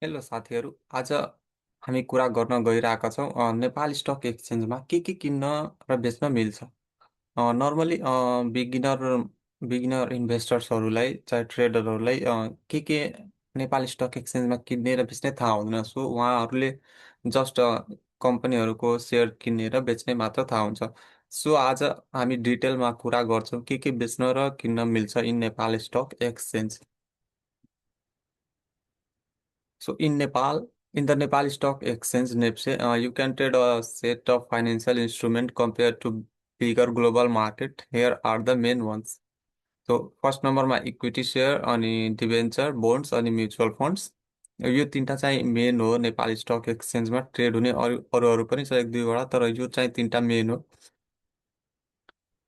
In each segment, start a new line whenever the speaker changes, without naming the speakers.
Hello साथीहरू, आज हामी कुरा गर्न गइरहेका छौँ नेपाल स्टक एक्सचेन्जमा के किन्न र बेच्न मिल्छ। नर्मली बिगिनर बिगिनर इन्भेस्टर्सहरूलाई चाहे ट्रेडरहरूलाई के नेपाल स्टक एक्सचेन्जमा किन्ने र बेच्ने थाहा हुँदैन। सो उहाँहरूले जस्ट कम्पनीहरूको सेयर किन्ने र बेच्ने मात्र थाहा हुन्छ। सो आज हामी डिटेलमा कुरा गर्छौँ के बेच्न र किन्न मिल्छ in Nepal stock exchange. So in the Nepal Stock Exchange, NEPSE, you can trade a set of financial instrument compared to bigger global market. Here are the main ones. So first number मा equity share अनि debenture bonds अनि mutual funds यो तिनवटा चाहिँ main हो Nepali stock एक्सचेन्जमा trade हुने। अरू अरू अरू पनि छ एक दुईवटा, तर यो चाहिँ तिनवटा मेन हो।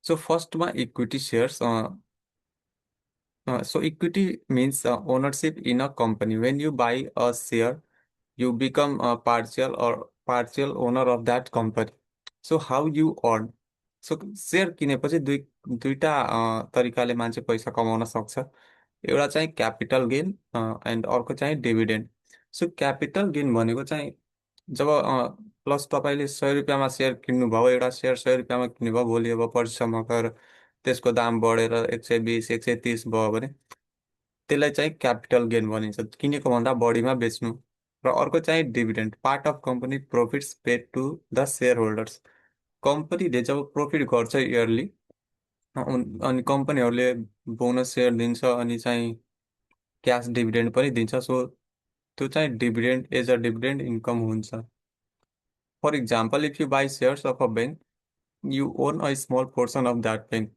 सो फर्स्टमा equity shares. So equity means ownership in a company. When you buy a share, you become a partial owner of that company. So how you earn? So share किनेपछि दुईटा तरिकाले मान्छे पैसा कमाउन सक्छ। एउटा चाहिँ क्यापिटल गेन एन्ड अर्को चाहिँ डिभिडेन्ड। सो क्यापिटल गेन भनेको चाहिँ जब प्लस तपाईँले 100 रुपियाँमा सेयर किन्नुभयो, एउटा सेयर 100 रुपियाँमा किन्नुभयो, भोलि अब पछिसम्म गएर त्यसको दाम बढेर 120 130 भयो भने त्यसलाई चाहिँ क्यापिटल गेन भनिन्छ, किनेको भन्दा बढीमा बेच्नु। र अर्को चाहिँ dividend, part of company profits paid to the share holders. कम्पनीले जब प्रफिट गर्छ इयरली, अनि कम्पनीहरूले बोनस सेयर दिन्छ अनि चाहिँ क्यास डिभिडेन्ड पनि दिन्छ। सो त्यो चाहिँ dividend as a dividend income हुन्छ। For example, if you buy shares of a bank, you own a small portion of that bank.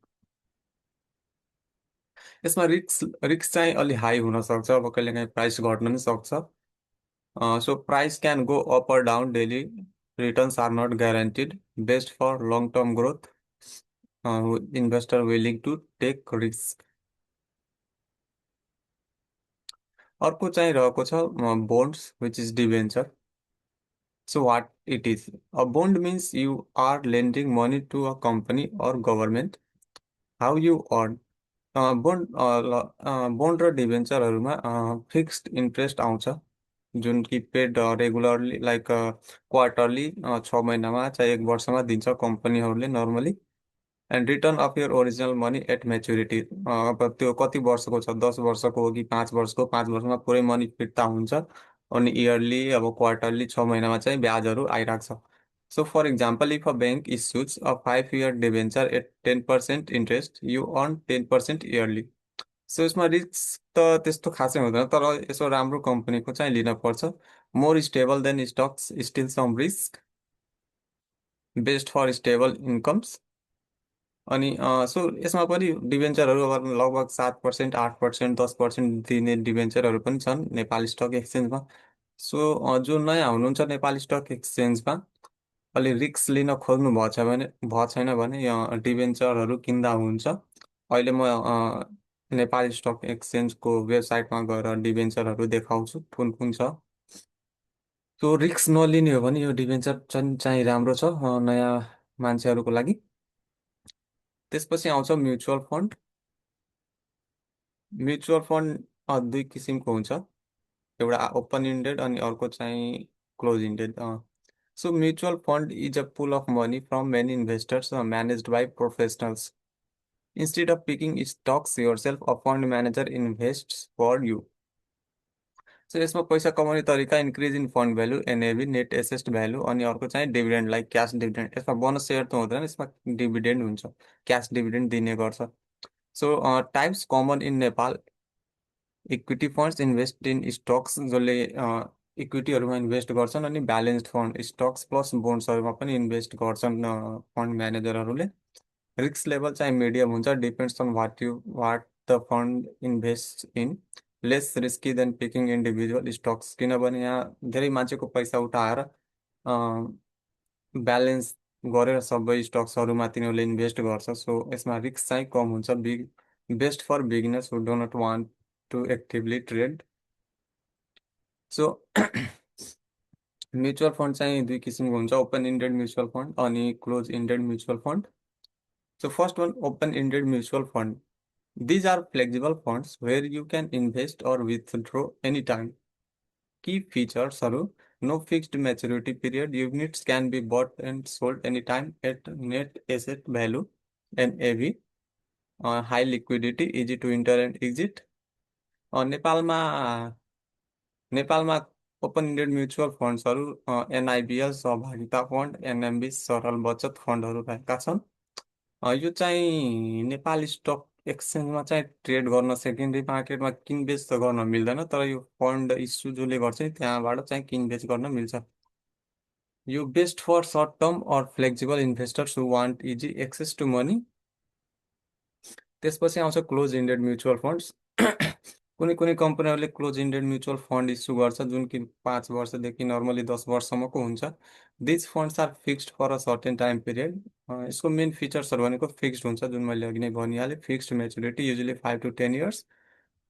यसमा रिक्स चाहिँ अलि हाई हुनसक्छ, अब कहिलेकाहीँ प्राइस घट्न पनि सक्छ। So price can go up or down daily. Returns are not guaranteed. Best for long-term growth. Investor willing to take risk. अर्को चाहिँ रहेको छ bonds, which is debenture. So what it is? A bond means you are lending money to a company or government. How you earn? Bond र डिभेन्चरहरूमा fixed interest आउँछ, जुन कि paid regularly like quarterly 6 महिनामा चाहे 1 वर्षमा दिन्छ कम्पनीहरूले normally. And return of your original money at maturity. अब त्यो कति वर्षको छ, 10 वर्षको हो कि 5 वर्षको, 5 वर्षमा पुरै मनी फिर्ता हुन्छ। अनि इयरली अब क्वार्टरली 6 महिनामा चाहिँ ब्याजहरू आइरहेको छ। So for example, if a bank issues a 5 year debenture at 10% interest, you earn 10% yearly. So यसमा रिस्क त त्यस्तो खासै हुँदैन, तर यसो राम्रो कम्पनीको चाहिँ लिन पर्छ। More stable than stocks, still some risk, best for stable incomes. अनि सो यसमा पनि डिभेन्चरहरू अब लगभग 7% 8% 10% दिने डिभेन्चरहरू पनि छन् नेपाल स्टक एक्सचेन्जमा। सो जो नयाँ हुनुहुन्छ नेपाल स्टक एक्सचेन्जमा, अलि रिस्क लिन खोज्नु भएको छैन भने डिभेन्चरहरू किन्दा हुन्छ। अहिले म नेपाल स्टक एक्सचेन्जको वेबसाइटमा गएर डिभेन्चरहरू देखाउँछु कुन कुन छ। सो रिस्क नलिने हो भने यो डिभेन्चर चाहिँ राम्रो छ नयाँ मान्छेहरूको लागि। त्यसपछि आउँछ म्युचुअल फन्ड। म्युचुअल फन्ड दुई किसिमको हुन्छ, एउटा ओपन इन्डेड अनि अर्को चाहिँ close ended. So mutual fund is a pool of money from many investors managed by professionals. Instead of picking stocks yourself, a fund manager invests for you. So यसमा पैसा कमाउने तरिका increase in fund value, NAV, net asset value, अनि अर्को चाहिँ dividend like cash dividend. यसमा bonus share त हुँदैन, यसमा डिभिडेन्ड हुन्छ, क्यास डिभिडेन्ड दिने गर्छ। So types common in Nepal, equity funds invest in stocks, जसले इक्विटीहरूमा इन्भेस्ट गर्छन्, अनि ब्यालेन्स्ड फन्ड स्टक्स प्लस बोन्ड्सहरूमा पनि इन्भेस्ट गर्छन् फन्ड म्यानेजरहरूले। रिस्क लेभल चाहिँ मिडियम हुन्छ, depends on what the fund invest in. Less risky than picking individual stocks, किनभने यहाँ धेरै मान्छेको पैसा उठाएर ब्यालेन्स गरेर सबै स्टक्सहरूमा तिनीहरूले इन्भेस्ट गर्छ। सो यसमा रिस्क चाहिँ कम हुन्छ। Best for beginners who do not want to actively trade. So mutual fund चाहिँ दुई किसिमको हुन्छ, ओपन इन्डेड म्युचुअल फन्ड अनि close ended mutual fund. So first one, open-ended mutual fund. These are flexible funds where you can invest or withdraw anytime. key features are no fixed maturity period. Units can be bought and sold anytime at net asset value, NAV. High liquidity, easy to enter and exit. नेपालमा नेपालमा open ended mutual फन्ड्सहरू NIBL सहभागिता fund, NMB सरल बचत फन्डहरू रहेका छन्। यो चाहिँ Nepal stock एक्सचेन्जमा चाहिँ ट्रेड गर्न सेकेन्डरी मार्केटमा किनबेच त गर्न मिल्दैन, तर यो फन्ड इस्यु जसले गर्छ नि त्यहाँबाट चाहिँ किनबेच गर्न मिल्छ। यो best for short term or flexible investors who want easy access to money. त्यसपछि आउँछ क्लोज इन्डेड म्युचुअल फन्ड्स। कुनै कुनै कम्पनीहरूले close ended mutual fund issue गर्छ जुन कि 5 वर्षदेखि नर्मली 10 वर्षसम्मको हुन्छ। These funds are fixed for a certain time period. यसको मेन फिचर्सहरू भनेको फिक्स्ड हुन्छ, जुन मैले अघि नै भनिहालेँ। Fixed maturity usually 5 to 10 years।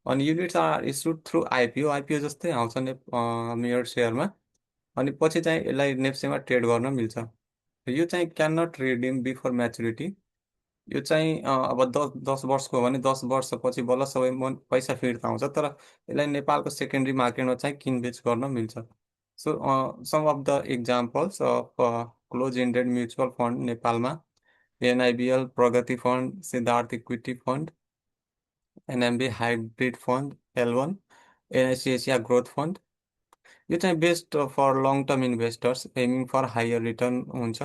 अनि units are issued through IPO, IPO जस्तै आउँछ मेयर सेयरमा। अनि पछि चाहिँ यसलाई नेप्सेमा ट्रेड गर्न मिल्छ। यो चाहिँ can not redeem before maturity. यो चाहिँ अब 10 वर्षको हो भने 10 वर्षपछि बल्ल सबै पैसा फिर्ता आउँछ, तर यसलाई नेपालको सेकेन्डरी मार्केटमा चाहिँ किनबेच गर्न मिल्छ। So some of the examples of close ended mutual fund नेपालमा NIBL Pragati fund, Siddhartha equity fund, NMB hybrid fund L1, NIC Asia growth fund. यो चाहिँ best for long term investors aiming for higher return हुन्छ,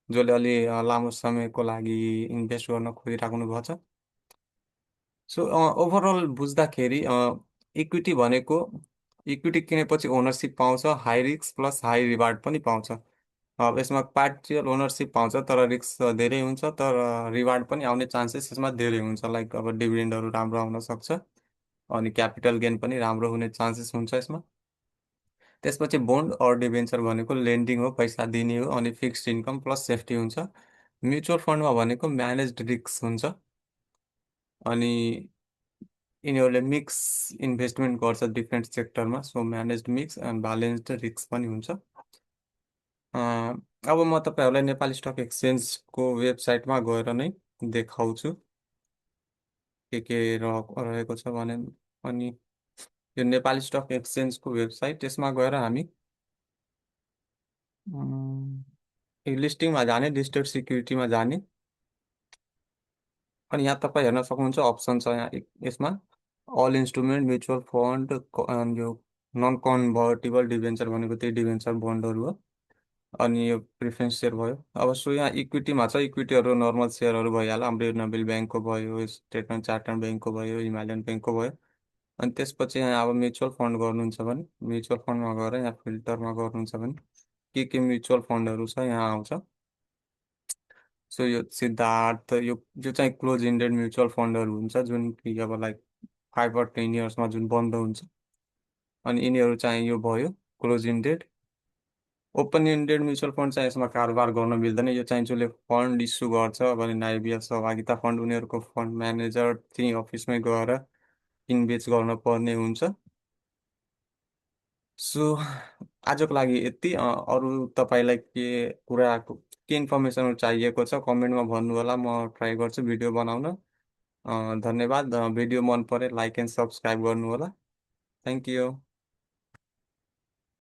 जसले अलि लामो समयको लागि invest गर्न खोजिराख्नु भएको छ। सो ओभरअल बुझ्दाखेरि इक्विटी भनेको इक्विटी किनेपछि ओनरसिप पाउँछ, high risk plus high reward पनि पाउँछ। अब यसमा पार्टियल ओनरसिप पाउँछ तर रिस्क धेरै हुन्छ, तर रिवार्ड पनि आउने चान्सेस यसमा धेरै हुन्छ। लाइक अब डिभिडेन्डहरू राम्रो आउन सक्छ, अनि क्यापिटल गेन पनि राम्रो हुने चान्सेस हुन्छ यसमा। त्यसपछि बोन्ड अर डिभेन्चर भनेको लेन्डिङ हो, पैसा दिने हो, अनि फिक्स्ड इन्कम प्लस सेफ्टी हुन्छ। म्युचुअल फन्डमा भनेको म्यानेज्ड रिस्क हुन्छ, अनि यिनीहरूले मिक्स इन्भेस्टमेन्ट गर्छ डिफ्रेन्ट सेक्टरमा। So managed mix and balanced risk पनि हुन्छ। अब म तपाईँहरूलाई नेपाल स्टक एक्सचेन्जको वेबसाइटमा गएर नै देखाउँछु के रहेको छ भने। अनि यो नेपाल स्टक एक्सचेन्जको वेबसाइट, त्यसमा गएर हामी लिस्टिङमा जाने, लिस्टेड सिक्युरिटीमा जाने। अनि यहाँ तपाईँ हेर्न सक्नुहुन्छ अप्सन छ यहाँ यसमा अल इन्स्ट्रुमेन्ट म्युचुअल फन्ड, यो नन कन्भर्टेबल डिभेन्चर भनेको त्यही डिभेन्चर बोन्डहरू हो। अनि यो प्रिफरेन्स सेयर भयो। अब सो यहाँ इक्विटीमा छ, इक्विटीहरू नर्मल सेयरहरू भइहाल्यो, हाम्रो नोबेल ब्याङ्कको भयो, स्टेट ब्याङ्क चार्टर्ड ब्याङ्कको भयो, हिमालयन ब्याङ्कको भयो। अनि त्यसपछि यहाँ अब म्युचुअल फन्ड गर्नुहुन्छ भने म्युचुअल फन्डमा गएर यहाँ फिल्टरमा गर्नुहुन्छ भने के म्युचुअल फन्डहरू छ यहाँ आउँछ। सो यो सिद्धार्थ, यो चाहिँ क्लोज इन्डेड म्युचुअल फन्डहरू हुन्छ जुन कि अब लाइक 5 or 10 yearsमा जुन बन्द हुन्छ। अनि यिनीहरू चाहिँ यो भयो close indeed. Open ended mutual fund चाहिँ यसमा कारोबार गर्न मिल्दैन। यो चाहिँ जसले फन्ड इस्यु गर्छ भने नाइबिएल सहभागिता फन्ड, उनीहरूको फन्ड म्यानेजर त्यही अफिसमै गएर किनबेच गर्न पर्ने हुन्छ। सो आजको लागि यति। अरू तपाईँलाई के इन्फर्मेसनहरू चाहिएको छ कमेन्टमा भन्नु होला, म ट्राई गर्छु भिडियो बनाउन। धन्यवाद। भिडियो मन परे लाइक एन्ड सब्सक्राइब गर्नु होला। Thank you.